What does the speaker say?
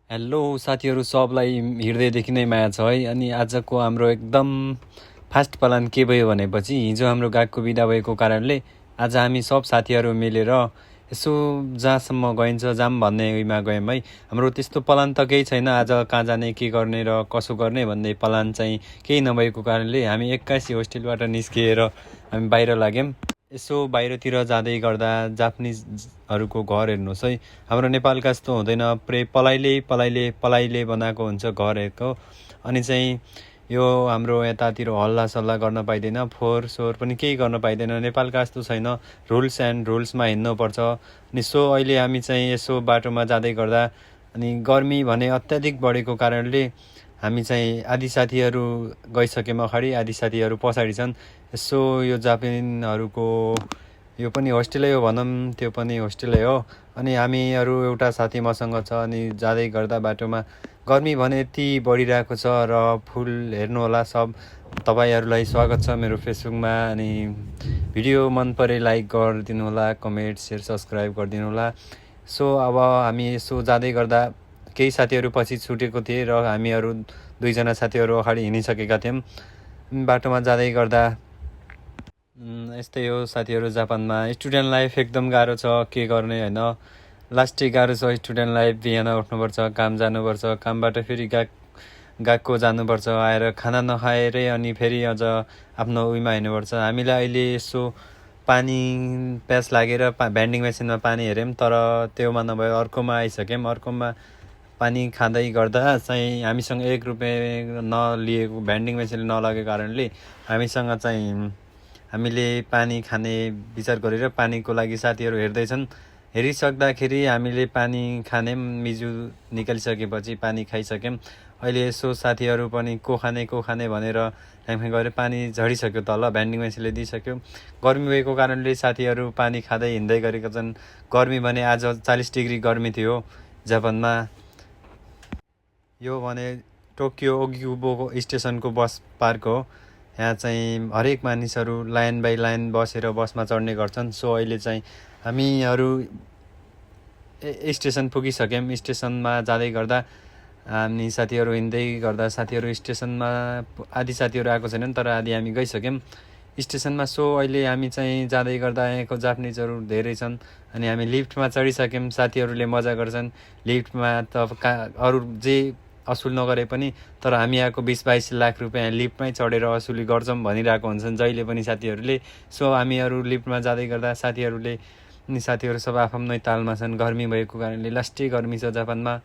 Hello साथीहरू सबलाई हृदयदेखि नै माया छ है। अनि आजको हाम्रो एकदम फास्ट प्लान के भयो भनेपछि हिजो हाम्रो गागको बिदा भएको कारणले आज हामी सब साथीहरू मिलेर यसो जहाँसम्म गइन्छ जाम भन्ने उयोमा गयौँ है। हाम्रो त्यस्तो प्लान त केही छैन, आज कहाँ जाने के गर्ने र कसो गर्ने भन्ने प्लान चाहिँ केही नभएको कारणले हामी 21 होस्टेलबाट निस्किएर हामी बाहिर लाग्यौँ। यसो बाहिरतिर जाँदै गर्दा जापानिजहरूको घर हेर्नुहोस् है, हाम्रो नेपालका जस्तो हुँदैन, पलाइले बनाएको हुन्छ घरहरूको। अनि चाहिँ यो हाम्रो यतातिर हल्लासल्ला गर्न पाइँदैन, फोहोर सोहोर पनि केही गर्न पाइँदैन, नेपालका जस्तो छैन, रुल्स एन्ड रुल्समा हिँड्नुपर्छ। अनि अहिले हामी चाहिँ यसो बाटोमा जाँदै गर्दा अनि गर्मी भने अत्याधिक बढेको कारणले हामी चाहिँ आधी साथीहरू गइसक्यौँ अगाडि, आधी साथीहरू पछाडि छन्। यसो यो जापानहरूको यो पनि होस्टेलै हो भनौँ, त्यो पनि होस्टेलै हो। अनि हामीहरू एउटा साथी मसँग छ। अनि जाँदै गर्दा बाटोमा गर्मी भने यति बढिरहेको छ र फुल हेर्नुहोला सब। तपाईँहरूलाई स्वागत छ मेरो फेसबुकमा। अनि भिडियो मन परे लाइक गरिदिनु होला, कमेन्ट सेयर सब्सक्राइब गरिदिनु होला। अब हामी यसो जाँदै गर्दा केही साथीहरू पछि छुटेको थिए र हामीहरू दुईजना साथीहरू अगाडि हिँडिसकेका थियौँ। बाटोमा जाँदै गर्दा यस्तै हो साथीहरू, जापानमा स्टुडेन्ट लाइफ एकदम गाह्रो छ, के गर्ने होइन, लास्टै गाह्रो छ स्टुडेन्ट लाइफ। बिहान उठ्नुपर्छ, काम जानुपर्छ, कामबाट फेरि गएको जानुपर्छ, आएर खाना नखाएरै अनि फेरि अझ आफ्नो उयोमा हिँड्नुपर्छ। हामीलाई अहिले यसो पानी प्यास लागेर भेन्डिङ मेसिनमा पानी हेऱ्यौँ, तर त्योमा नभए अर्कोमा आइसक्यौँ। अर्कोमा पानी खाँदै गर्दा चाहिँ हामीसँग 1 रुपियाँ नलिएको, भेन्डिङ मेसिनले नलगेको कारणले हामीसँग चाहिँ हामीले पानी खाने विचार गरेर पानीको लागि साथीहरू हेर्दैछन्। हेरिसक्दाखेरि हामीले पानी खाने मिजु निकालिसकेपछि पानी खाइसक्यौँ। अहिले यसो साथीहरू पनि को खाने भनेर हामी गएर पानी झरिसक्यो, तल भेन्डिङ मेसिनले दिइसक्यो। गर्मी भएको कारणले साथीहरू पानी खाँदै हिँड्दै गरेका छन्। गर्मी भने आज 40 डिग्री गर्मी थियो जापानमा। यो भने टोकियो ओगिबो स्टेसनको बस पार्क हो। यहाँ चाहिँ हरेक मानिसहरू लाइन बाई लाइन बसेर बसमा चढ्ने गर्छन्। अहिले चाहिँ हामीहरू स्टेसन पुगिसक्यौँ। स्टेसनमा जाँदै गर्दा हामी साथीहरू हिँड्दै गर्दा साथीहरू स्टेसनमा आधी साथीहरू आएको छैनन्, तर आधी हामी गइसक्यौँ स्टेसनमा। अहिले हामी चाहिँ जाँदै गर्दा यहाँको जापानिजहरू धेरै छन्। अनि हामी लिफ्टमा चढिसक्यौँ। साथीहरूले मजा गर्छन् लिफ्टमा, त अरू जे असुल नगरे पनि, तर हामी आएको 20-22 लाख रुपियाँ लिफ्टमै चढेर असुली गर्छौँ भनिरहेको हुन्छन् जहिले पनि साथीहरूले। हामीहरू लिफ्टमा जाँदै गर्दा साथीहरू सब आफ्नो तालमा छन्। गर्मी भएको कारणले लास्टै गर्मी छ जापानमा।